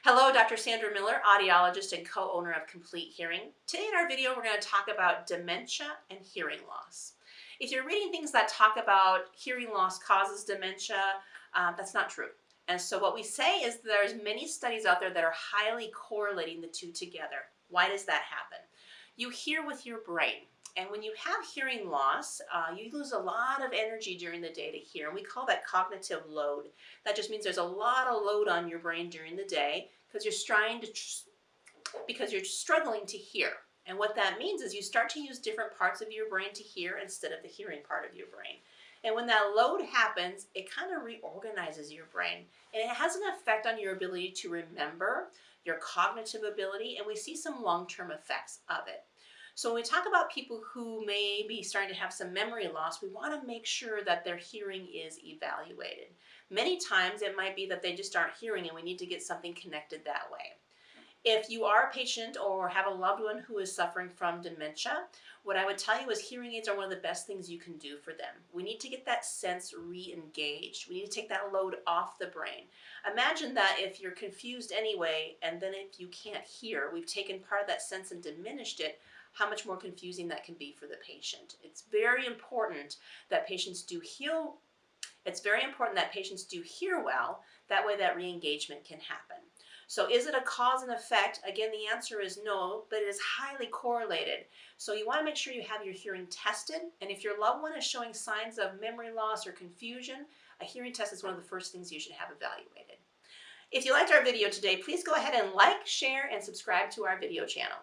Hello, Dr. Sandra Miller, audiologist and co-owner of Complete Hearing. Today in our video, we're going to talk about dementia and hearing loss. If you're reading things that talk about hearing loss causes dementia, that's not true. And so what we say is there's many studies out there that are highly correlating the two together. Why does that happen? You hear with your brain. And when you have hearing loss, you lose a lot of energy during the day to hear. And we call that cognitive load. That just means there's a lot of load on your brain during the day because you're struggling to hear. And what that means is you start to use different parts of your brain to hear instead of the hearing part of your brain. And when that load happens, it kind of reorganizes your brain. And it has an effect on your ability to remember, your cognitive ability, and we see some long-term effects of it. So when we talk about people who may be starting to have some memory loss, we want to make sure that their hearing is evaluated. Many times it might be that they just aren't hearing and we need to get something connected that way. If you are a patient or have a loved one who is suffering from dementia, what I would tell you is hearing aids are one of the best things you can do for them. We need to get that sense re-engaged. We need to take that load off the brain. Imagine that if you're confused anyway, and then if you can't hear, we've taken part of that sense and diminished it, how much more confusing that can be for the patient. It's very important that patients do heal. It's very important that patients do hear well. That way that re-engagement can happen. So is it a cause and effect? Again, the answer is no, but it is highly correlated. So you want to make sure you have your hearing tested. And if your loved one is showing signs of memory loss or confusion, a hearing test is one of the first things you should have evaluated. If you liked our video today, please go ahead and like, share, and subscribe to our video channel.